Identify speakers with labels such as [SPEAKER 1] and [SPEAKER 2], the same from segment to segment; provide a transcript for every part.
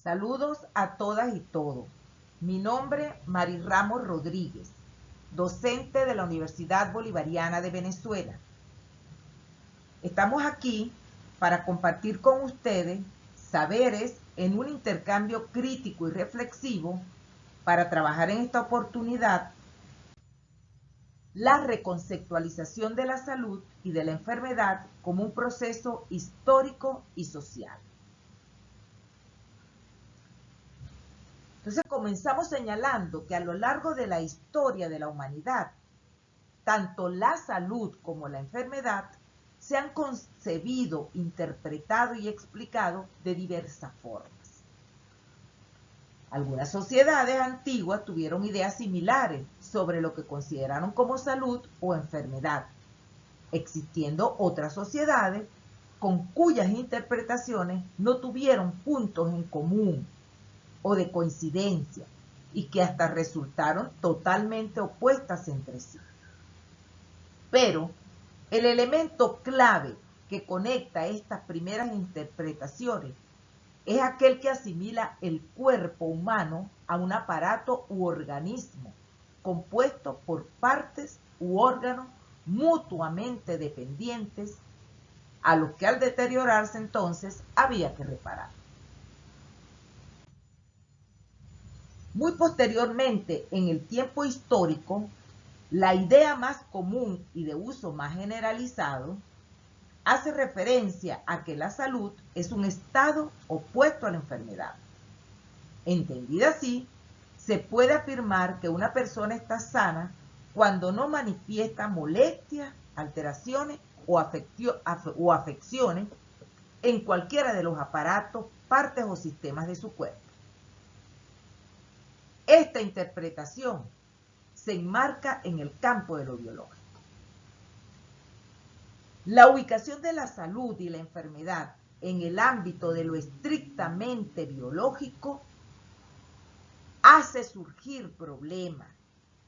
[SPEAKER 1] Saludos a todas y todos. Mi nombre, Mari Ramos Rodríguez, docente de la Universidad Bolivariana de Venezuela. Estamos aquí para compartir con ustedes saberes en un intercambio crítico y reflexivo para trabajar en esta oportunidad la reconceptualización de la salud y de la enfermedad como un proceso histórico y social. Entonces comenzamos señalando que a lo largo de la historia de la humanidad, tanto la salud como la enfermedad se han concebido, interpretado y explicado de diversas formas. Algunas sociedades antiguas tuvieron ideas similares sobre lo que consideraron como salud o enfermedad, existiendo otras sociedades con cuyas interpretaciones no tuvieron puntos en común o de coincidencia y que hasta resultaron totalmente opuestas entre sí. Pero el elemento clave que conecta estas primeras interpretaciones es aquel que asimila el cuerpo humano a un aparato u organismo compuesto por partes u órganos mutuamente dependientes, a los que al deteriorarse entonces había que reparar. Muy posteriormente, en el tiempo histórico, la idea más común y de uso más generalizado hace referencia a que la salud es un estado opuesto a la enfermedad. Entendida así, se puede afirmar que una persona está sana cuando no manifiesta molestias, alteraciones o afecciones en cualquiera de los aparatos, partes o sistemas de su cuerpo. Esta interpretación se enmarca en el campo de lo biológico. La ubicación de la salud y la enfermedad en el ámbito de lo estrictamente biológico hace surgir problemas,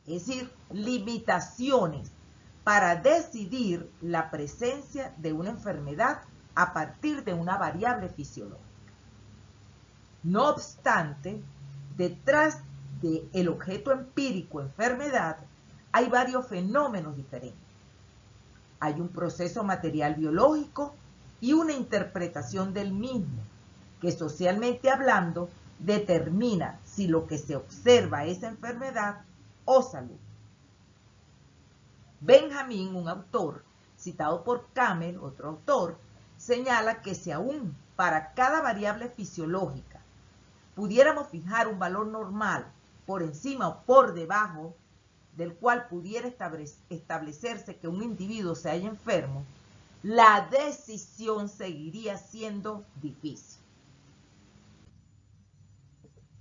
[SPEAKER 1] es decir, limitaciones para decidir la presencia de una enfermedad a partir de una variable fisiológica. No obstante, detrás del objeto empírico enfermedad hay varios fenómenos diferentes. Hay un proceso material biológico y una interpretación del mismo, que socialmente hablando determina si lo que se observa es enfermedad o salud. Benjamin, un autor, citado por Campbell, otro autor, señala que si aún para cada variable fisiológica pudiéramos fijar un valor normal por encima o por debajo del cual pudiera establecerse que un individuo se halla enfermo, la decisión seguiría siendo difícil.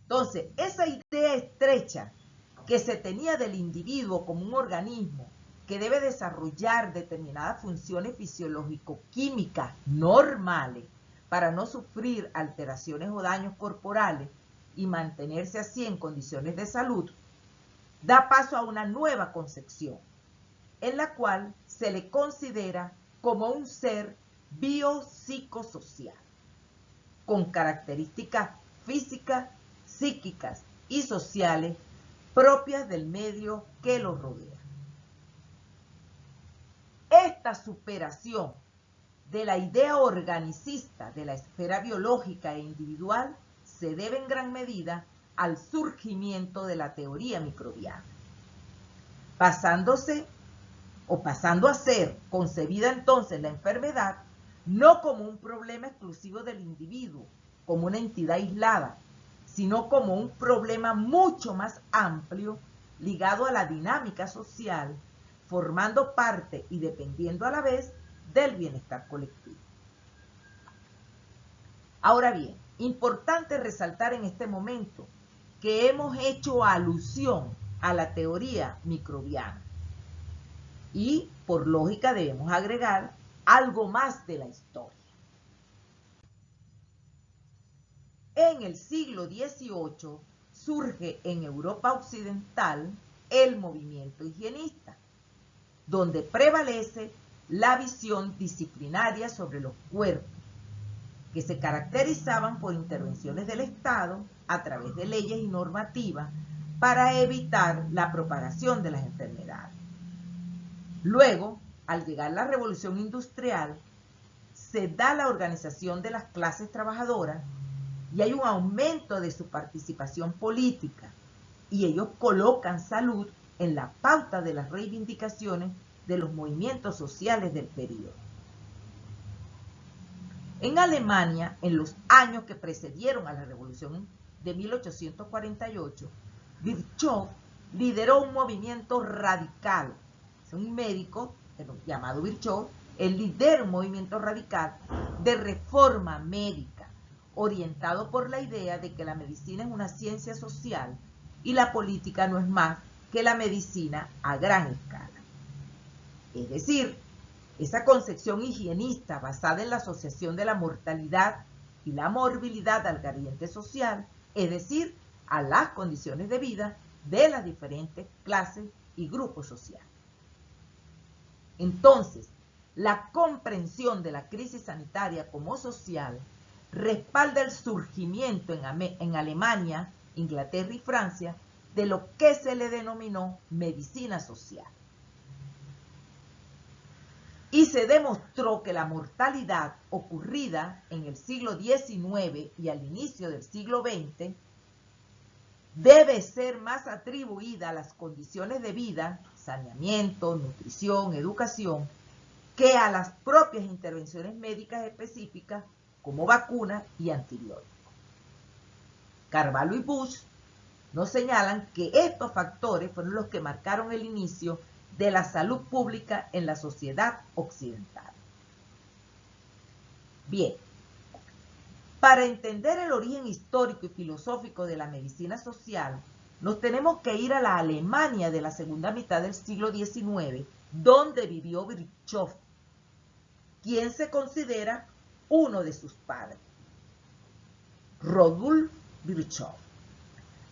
[SPEAKER 1] Entonces, esa idea estrecha que se tenía del individuo como un organismo que debe desarrollar determinadas funciones fisiológico-químicas normales para no sufrir alteraciones o daños corporales y mantenerse así en condiciones de salud, da paso a una nueva concepción, en la cual se le considera como un ser biopsicosocial, con características físicas, psíquicas y sociales propias del medio que lo rodea. Esta superación de la idea organicista de la esfera biológica e individual se debe en gran medida al surgimiento de la teoría microbiana, pasando a ser concebida entonces la enfermedad no como un problema exclusivo del individuo, como una entidad aislada, sino como un problema mucho más amplio ligado a la dinámica social, formando parte y dependiendo a la vez del bienestar colectivo. Ahora bien, importante resaltar en este momento que hemos hecho alusión a la teoría microbiana y, por lógica, debemos agregar algo más de la historia. En el siglo XVIII surge en Europa Occidental el movimiento higienista, donde prevalece la visión disciplinaria sobre los cuerpos, que se caracterizaban por intervenciones del Estado a través de leyes y normativas para evitar la propagación de las enfermedades. Luego, al llegar la Revolución Industrial, se da la organización de las clases trabajadoras y hay un aumento de su participación política, y ellos colocan salud en la pauta de las reivindicaciones de los movimientos sociales del periodo. En Alemania, en los años que precedieron a la Revolución de 1848, Virchow lideró un movimiento radical. Es un médico llamado Virchow, él lidera un movimiento radical de reforma médica, orientado por la idea de que la medicina es una ciencia social y la política no es más que la medicina a gran escala. Es decir, esa concepción higienista basada en la asociación de la mortalidad y la morbilidad al gradiente social, es decir, a las condiciones de vida de las diferentes clases y grupos sociales. Entonces, la comprensión de la crisis sanitaria como social respalda el surgimiento en Alemania, Inglaterra y Francia de lo que se le denominó medicina social. Y se demostró que la mortalidad ocurrida en el siglo XIX y al inicio del siglo XX debe ser más atribuida a las condiciones de vida, saneamiento, nutrición, educación, que a las propias intervenciones médicas específicas como vacunas y antibióticos. Carvalho y Bush nos señalan que estos factores fueron los que marcaron el inicio de la salud pública en la sociedad occidental. Bien, para entender el origen histórico y filosófico de la medicina social, nos tenemos que ir a la Alemania de la segunda mitad del siglo XIX, donde vivió Virchow, quien se considera uno de sus padres, Rudolf Virchow,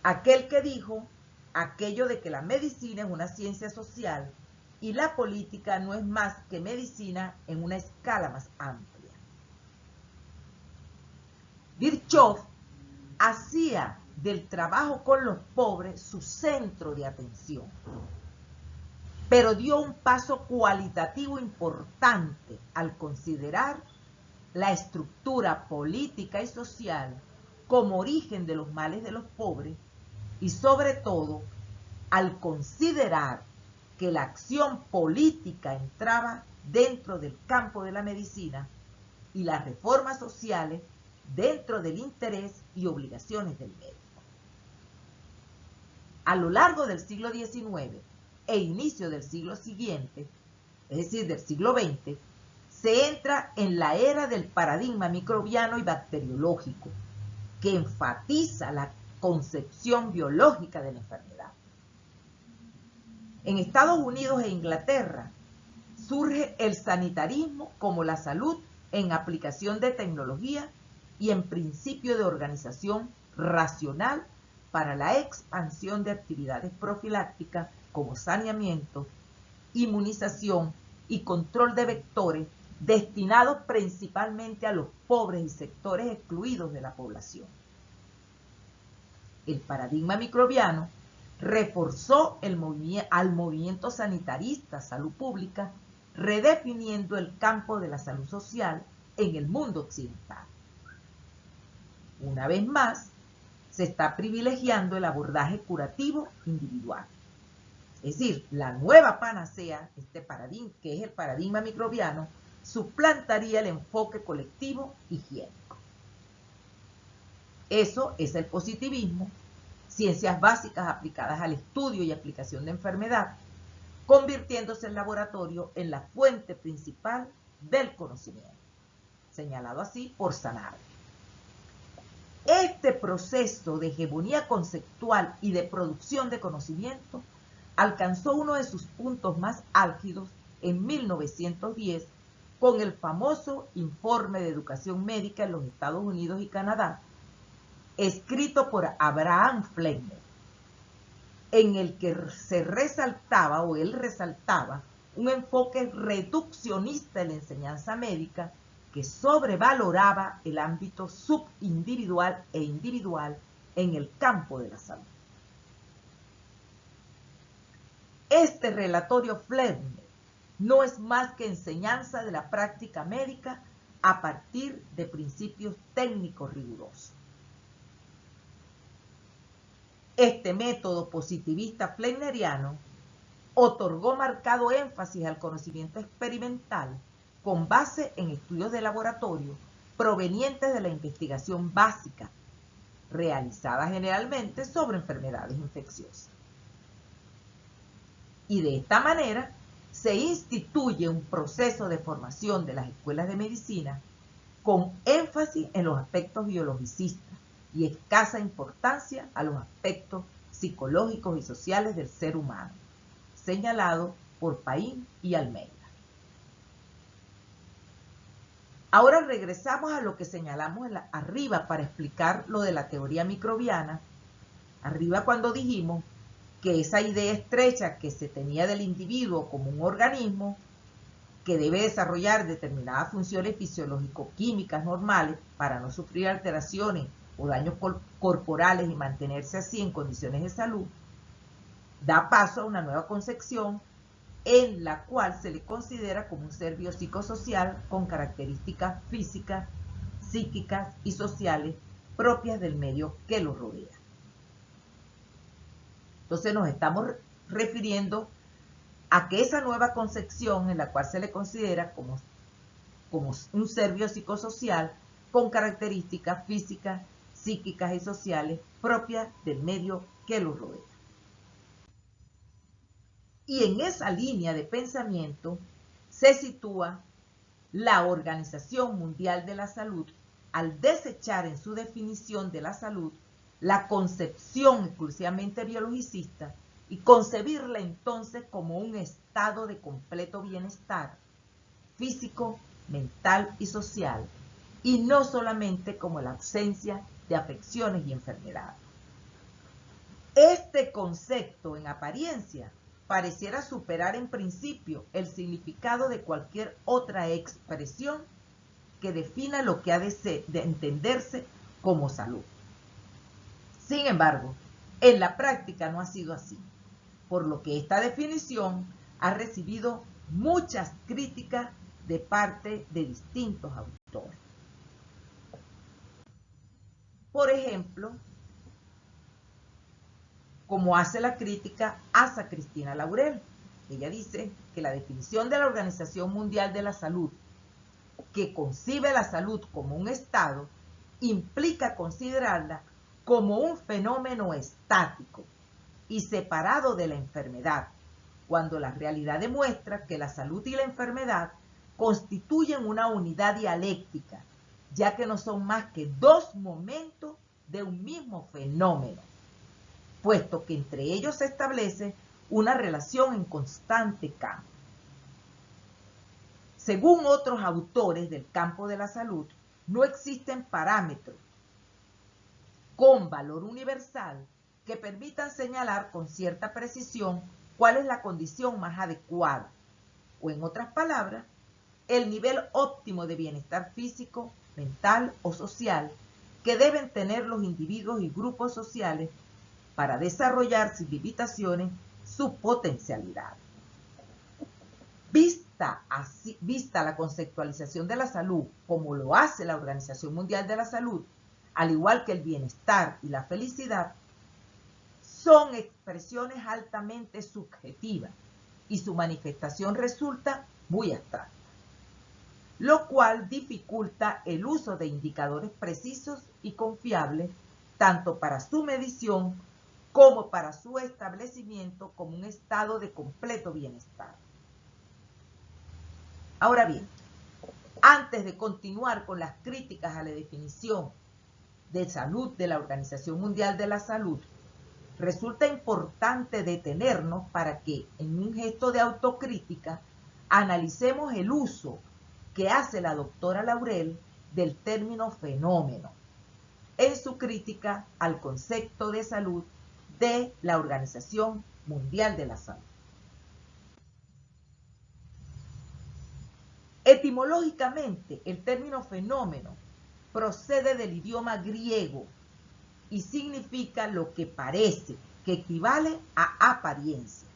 [SPEAKER 1] aquel que dijo aquello de que la medicina es una ciencia social y la política no es más que medicina en una escala más amplia. Virchow hacía del trabajo con los pobres su centro de atención, pero dio un paso cualitativo importante al considerar la estructura política y social como origen de los males de los pobres y sobre todo al considerar que la acción política entraba dentro del campo de la medicina y las reformas sociales dentro del interés y obligaciones del médico. A lo largo del siglo XIX e inicio del siglo siguiente, es decir, del siglo XX, se entra en la era del paradigma microbiano y bacteriológico, que enfatiza la concepción biológica de la enfermedad. En Estados Unidos e Inglaterra surge el sanitarismo como la salud en aplicación de tecnología y en principio de organización racional para la expansión de actividades profilácticas como saneamiento, inmunización y control de vectores destinados principalmente a los pobres y sectores excluidos de la población. El paradigma microbiano reforzó al movimiento sanitarista Salud Pública, redefiniendo el campo de la salud social en el mundo occidental. Una vez más, se está privilegiando el abordaje curativo individual. Es decir, la nueva panacea, que es el paradigma microbiano, suplantaría el enfoque colectivo higiénico. Eso es el positivismo, ciencias básicas aplicadas al estudio y aplicación de enfermedad, convirtiéndose el laboratorio en la fuente principal del conocimiento, señalado así por Sanabria. Este proceso de hegemonía conceptual y de producción de conocimiento alcanzó uno de sus puntos más álgidos en 1910 con el famoso Informe de Educación Médica en los Estados Unidos y Canadá, escrito por Abraham Fleckner, en el que él resaltaba un enfoque reduccionista de la enseñanza médica que sobrevaloraba el ámbito subindividual e individual en el campo de la salud. Este relatorio Flettner no es más que enseñanza de la práctica médica a partir de principios técnicos rigurosos. Este método positivista fletneriano otorgó marcado énfasis al conocimiento experimental con base en estudios de laboratorio provenientes de la investigación básica, realizada generalmente sobre enfermedades infecciosas. Y de esta manera se instituye un proceso de formación de las escuelas de medicina con énfasis en los aspectos biologicistas y escasa importancia a los aspectos psicológicos y sociales del ser humano, señalado por Paín y Almeida. Ahora regresamos a lo que señalamos arriba para explicar lo de la teoría microbiana. Arriba cuando dijimos que esa idea estrecha que se tenía del individuo como un organismo que debe desarrollar determinadas funciones fisiológico-químicas normales para no sufrir alteraciones o daños corporales y mantenerse así en condiciones de salud, da paso a una nueva concepción en la cual se le considera como un ser biopsicosocial con características físicas, psíquicas y sociales propias del medio que lo rodea. Entonces nos estamos refiriendo a que esa nueva concepción en la cual se le considera como un ser biopsicosocial con características físicas, psíquicas y sociales propias del medio que lo rodea. Y en esa línea de pensamiento se sitúa la Organización Mundial de la Salud al desechar en su definición de la salud la concepción exclusivamente biologicista y concebirla entonces como un estado de completo bienestar físico, mental y social, y no solamente como la ausencia de afecciones y enfermedades. Este concepto, en apariencia, pareciera superar en principio el significado de cualquier otra expresión que defina lo que ha de entenderse como salud. Sin embargo, en la práctica no ha sido así, por lo que esta definición ha recibido muchas críticas de parte de distintos autores. Por ejemplo, como hace la crítica Asa Cristina Laurel. Ella dice que la definición de la Organización Mundial de la Salud, que concibe la salud como un estado, implica considerarla como un fenómeno estático y separado de la enfermedad, cuando la realidad demuestra que la salud y la enfermedad constituyen una unidad dialéctica, ya que no son más que dos momentos de un mismo fenómeno, puesto que entre ellos se establece una relación en constante cambio. Según otros autores del campo de la salud, no existen parámetros con valor universal que permitan señalar con cierta precisión cuál es la condición más adecuada, o en otras palabras, el nivel óptimo de bienestar físico, mental o social que deben tener los individuos y grupos sociales para desarrollar sin limitaciones su potencialidad. Vista la conceptualización de la salud como lo hace la Organización Mundial de la Salud, al igual que el bienestar y la felicidad, son expresiones altamente subjetivas y su manifestación resulta muy abstracta, lo cual dificulta el uso de indicadores precisos y confiables tanto para su medición como para su establecimiento como un estado de completo bienestar. Ahora bien, antes de continuar con las críticas a la definición de salud de la Organización Mundial de la Salud, resulta importante detenernos para que, en un gesto de autocrítica, analicemos el uso que hace la doctora Laurel del término fenómeno en su crítica al concepto de salud de la Organización Mundial de la Salud. Etimológicamente, el término fenómeno procede del idioma griego y significa lo que parece, que equivale a apariencia.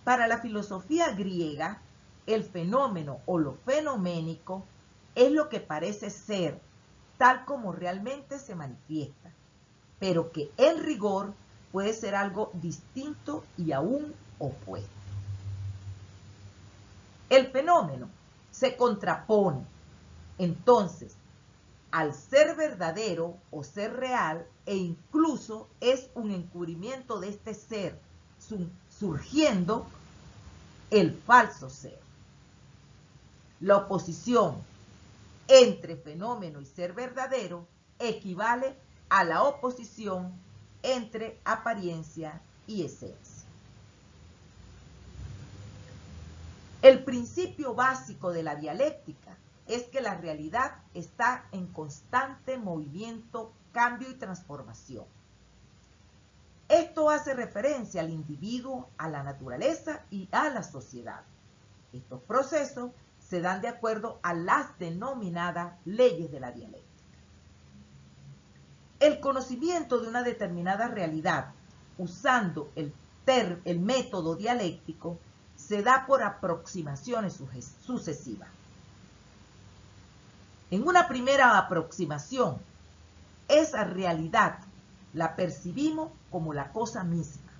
[SPEAKER 1] Para la filosofía griega, el fenómeno o lo fenoménico es lo que parece ser, tal como realmente se manifiesta, pero que en rigor puede ser algo distinto y aún opuesto. El fenómeno se contrapone, entonces, al ser verdadero o ser real, e incluso es un encubrimiento de este ser, surgiendo el falso ser. La oposición entre fenómeno y ser verdadero equivale a la oposición entre apariencia y esencia. El principio básico de la dialéctica es que la realidad está en constante movimiento, cambio y transformación. Esto hace referencia al individuo, a la naturaleza y a la sociedad. Estos procesos se dan de acuerdo a las denominadas leyes de la dialéctica. El conocimiento de una determinada realidad usando el método dialéctico se da por aproximaciones sucesivas. En una primera aproximación, esa realidad la percibimos como la cosa misma,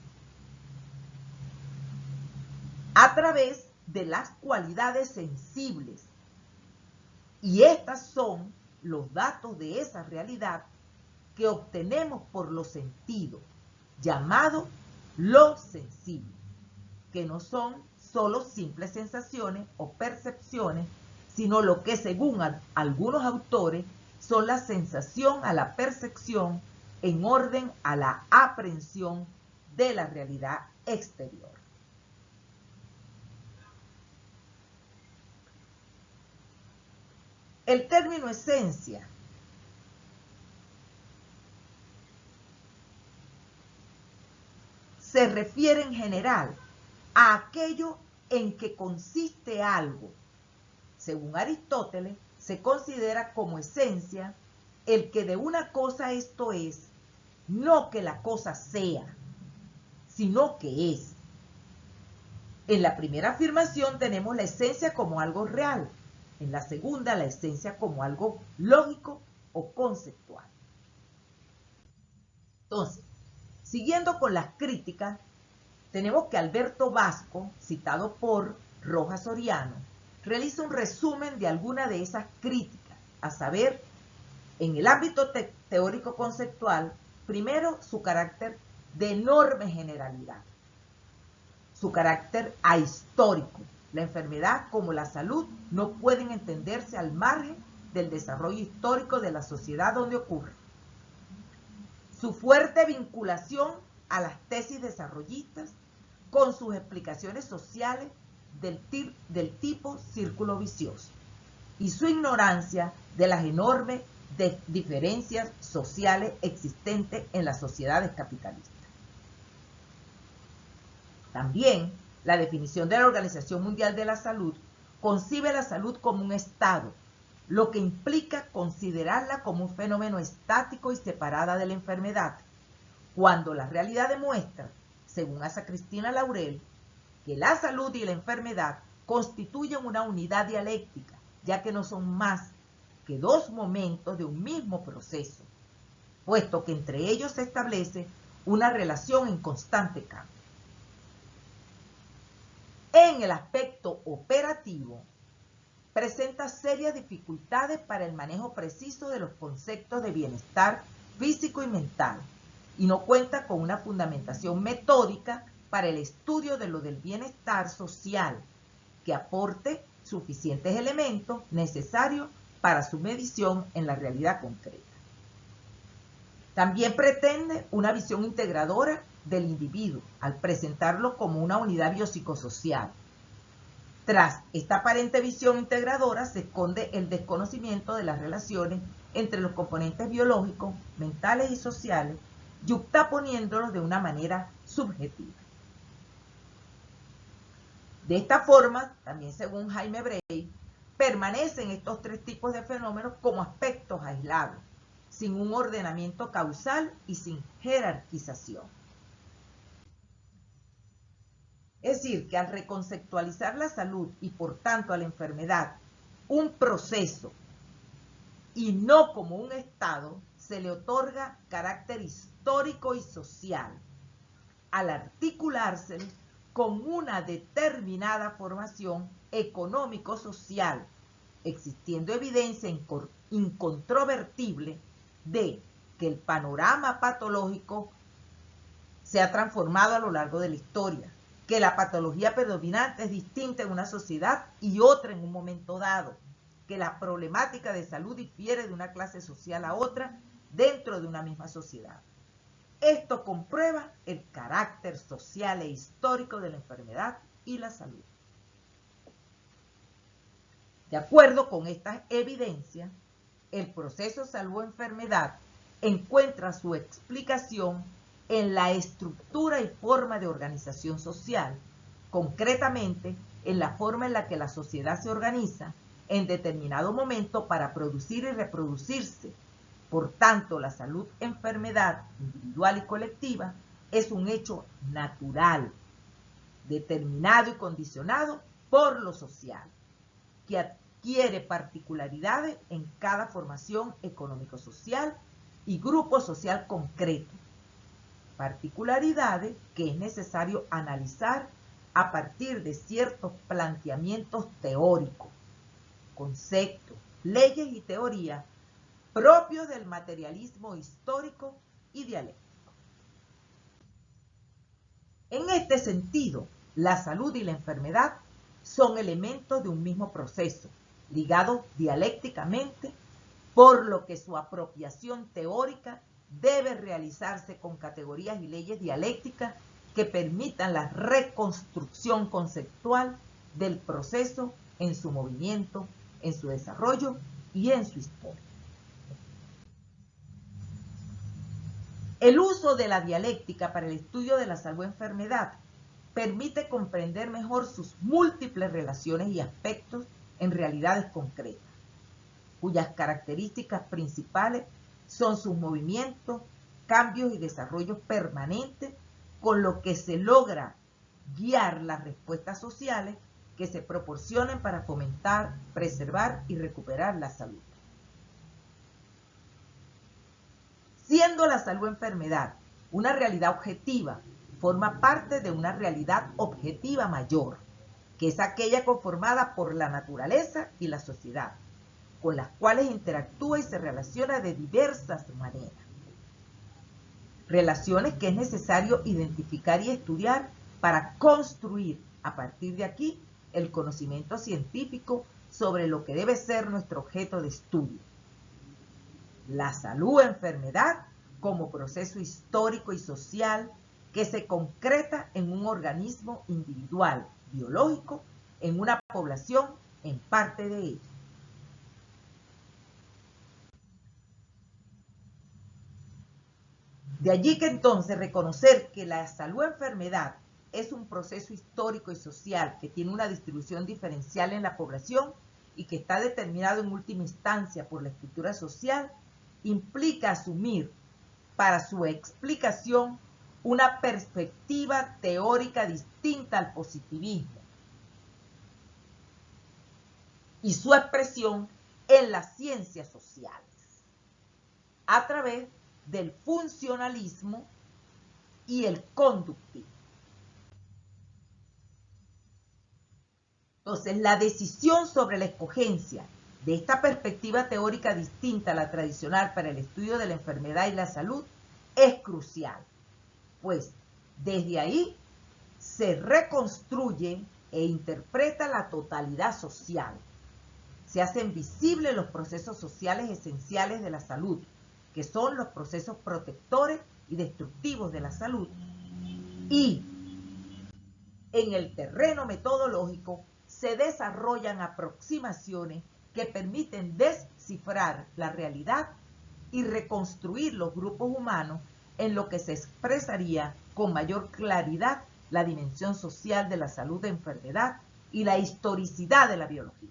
[SPEAKER 1] a través de las cualidades sensibles, y estas son los datos de esa realidad que obtenemos por los sentidos, llamado lo sensible, que no son solo simples sensaciones o percepciones, sino lo que según algunos autores son la sensación a la percepción en orden a la aprehensión de la realidad exterior. El término esencia se refiere en general a aquello en que consiste algo. Según Aristóteles, se considera como esencia el que de una cosa esto es, no que la cosa sea, sino que es. En la primera afirmación tenemos la esencia como algo real, en la segunda la esencia como algo lógico o conceptual. Entonces, siguiendo con las críticas, tenemos que Alberto Vasco, citado por Rojas Soriano, realiza un resumen de alguna de esas críticas, a saber, en el ámbito teórico conceptual, primero su carácter de enorme generalidad, su carácter ahistórico. La enfermedad como la salud no pueden entenderse al margen del desarrollo histórico de la sociedad donde ocurre. Su fuerte vinculación a las tesis desarrollistas con sus explicaciones sociales del tipo círculo vicioso y su ignorancia de las enormes diferencias sociales existentes en las sociedades capitalistas. También la definición de la Organización Mundial de la Salud concibe la salud como un estado, lo que implica considerarla como un fenómeno estático y separada de la enfermedad, cuando la realidad demuestra, según Asa Cristina Laurel, que la salud y la enfermedad constituyen una unidad dialéctica, ya que no son más que dos momentos de un mismo proceso, puesto que entre ellos se establece una relación en constante cambio. En el aspecto operativo, presenta serias dificultades para el manejo preciso de los conceptos de bienestar físico y mental, y no cuenta con una fundamentación metódica para el estudio de lo del bienestar social, que aporte suficientes elementos necesarios para su medición en la realidad concreta. También pretende una visión integradora del individuo, al presentarlo como una unidad biopsicosocial. Tras esta aparente visión integradora se esconde el desconocimiento de las relaciones entre los componentes biológicos, mentales y sociales, yuxtaponiéndolos de una manera subjetiva. De esta forma, también según Jaime Brey, permanecen estos tres tipos de fenómenos como aspectos aislados, sin un ordenamiento causal y sin jerarquización. Es decir, que al reconceptualizar la salud y por tanto a la enfermedad, un proceso y no como un estado, se le otorga carácter histórico y social, al articularse con una determinada formación económico-social, existiendo evidencia incontrovertible de que el panorama patológico se ha transformado a lo largo de la historia, que la patología predominante es distinta en una sociedad y otra en un momento dado, que la problemática de salud difiere de una clase social a otra dentro de una misma sociedad. Esto comprueba el carácter social e histórico de la enfermedad y la salud. De acuerdo con estas evidencias, el proceso salud-enfermedad encuentra su explicación en la estructura y forma de organización social, concretamente en la forma en la que la sociedad se organiza en determinado momento para producir y reproducirse. Por tanto, la salud-enfermedad individual y colectiva es un hecho natural, determinado y condicionado por lo social, que adquiere particularidades en cada formación económico-social y grupo social concreto. Particularidades que es necesario analizar a partir de ciertos planteamientos teóricos, conceptos, leyes y teorías propios del materialismo histórico y dialéctico. En este sentido, la salud y la enfermedad son elementos de un mismo proceso, ligados dialécticamente, por lo que su apropiación teórica debe realizarse con categorías y leyes dialécticas que permitan la reconstrucción conceptual del proceso en su movimiento, en su desarrollo y en su historia. El uso de la dialéctica para el estudio de la salud-enfermedad permite comprender mejor sus múltiples relaciones y aspectos en realidades concretas, cuyas características principales son sus movimientos, cambios y desarrollos permanentes, con lo que se logra guiar las respuestas sociales que se proporcionen para fomentar, preservar y recuperar la salud. Siendo la salud-enfermedad una realidad objetiva, forma parte de una realidad objetiva mayor, que es aquella conformada por la naturaleza y la sociedad, con las cuales interactúa y se relaciona de diversas maneras. Relaciones que es necesario identificar y estudiar para construir a partir de aquí el conocimiento científico sobre lo que debe ser nuestro objeto de estudio. La salud-enfermedad como proceso histórico y social que se concreta en un organismo individual, biológico, en una población, en parte de ella. De allí que entonces reconocer que la salud-enfermedad es un proceso histórico y social que tiene una distribución diferencial en la población y que está determinado en última instancia por la estructura social, implica asumir para su explicación una perspectiva teórica distinta al positivismo y su expresión en las ciencias sociales, a través del funcionalismo y el conductismo. Entonces, la decisión sobre la escogencia de esta perspectiva teórica distinta a la tradicional para el estudio de la enfermedad y la salud es crucial, pues desde ahí se reconstruye e interpreta la totalidad social. Se hacen visibles los procesos sociales esenciales de la salud, que son los procesos protectores y destructivos de la salud. Y en el terreno metodológico se desarrollan aproximaciones que permiten descifrar la realidad y reconstruir los grupos humanos en lo que se expresaría con mayor claridad la dimensión social de la salud de enfermedad y la historicidad de la biología.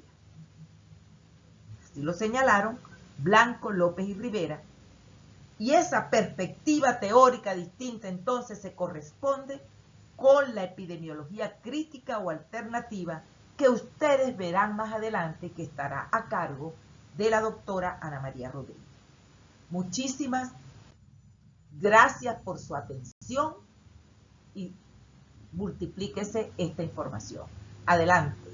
[SPEAKER 1] así lo señalaron Blanco, López y Rivera, y esa perspectiva teórica distinta entonces se corresponde con la epidemiología crítica o alternativa que ustedes verán más adelante, que estará a cargo de la doctora Ana María Rodríguez. Muchísimas gracias por su atención y multiplíquese esta información. Adelante.